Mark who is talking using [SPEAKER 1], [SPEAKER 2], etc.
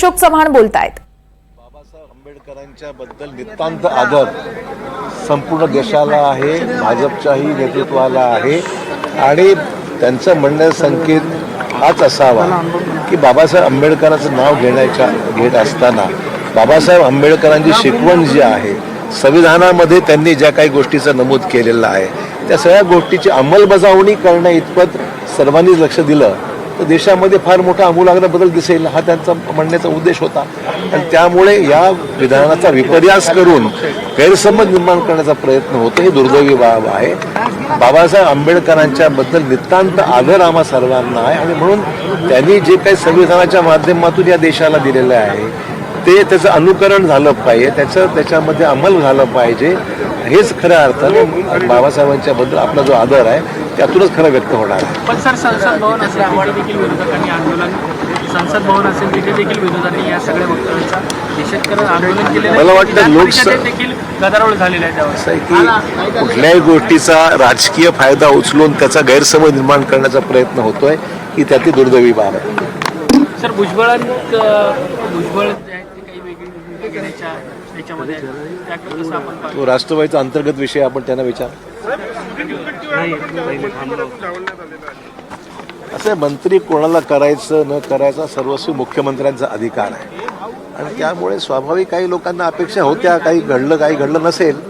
[SPEAKER 1] अशोक चव्हाण बोलतायत।
[SPEAKER 2] बाबासाहेब आंबेडकरांच्या बद्दल नितांत आदर संपूर्ण देशाला आहे, भाजपच्याही नेतृत्वाला आहे आणि त्यांचं म्हणण्याचा संकेत हाच असावा की बाबासाहेब आंबेडकरांचं नाव घेत असताना बाबासाहेब आंबेडकरांची शिकवण जी आहे, संविधानामध्ये त्यांनी ज्या काही गोष्टीचं नमूद केलेलं आहे त्या सगळ्या गोष्टीची अंमलबजावणी करण्या इतपत सर्वांनीच लक्ष दिलं तर देशामध्ये फार मोठा आमूलाग्र बदल दिसेल, हा त्यांचा म्हणण्याचा उद्देश होता। आणि त्यामुळे या विधानाचा विपर्यास करून गैरसमज निर्माण करण्याचा प्रयत्न होतो, हे दुर्दैवी बाब आहे। बाबासाहेब आंबेडकरांच्या बद्दल नितांत आदर आम्हा सर्वांना आहे आणि म्हणून त्यांनी जे काही संविधानाच्या माध्यमातून या देशाला दिलेलं आहे ते त्याचं अनुकरण झालं पाहिजे, त्याच्यामध्ये अंमल झालं पाहिजे, हेच खऱ्या अर्थाने बाबासाहेबांच्या बद्दल आपला जो आदर आहे त्यातूनच खरं व्यक्त होणार आहे।
[SPEAKER 3] पण सर, संसद भवन असेल तिथे देखील विरोधकांनी आंदोलन, संसद भवन असेल तिथे देखील विरोधकांनी या सगळ्या वक्तव्यांचा निषेध करत आंदोलन केलेलं आहे।
[SPEAKER 2] मला वाटतं लोकसभेत
[SPEAKER 3] देखील गदारोळ झालेला आहे त्यावर।
[SPEAKER 2] असं आहे की कुठल्याही गोष्टीचा राजकीय फायदा उचलून त्याचा गैरसमज निर्माण करण्याचा प्रयत्न होतोय ही त्यातली दुर्दैवी बाब आहे।
[SPEAKER 3] सर, भुजबळ जे आहेत ते काही वेगळी भूमिका घेण्याच्या त्याच्यामध्ये त्याकडे कसं आपण पाहतो?
[SPEAKER 2] तो राष्ट्रवादीचा अंतर्गत विषय, आपण त्यांना विचार। असे मंत्री कोणाला करायचं न करायचा सर्वस्वी मुख्यमंत्र्यांचा अधिकार आहे आणि त्यामुळे स्वाभाविक काही लोकांना अपेक्षा होत्या, काही घडलं काही घडलं नसेल।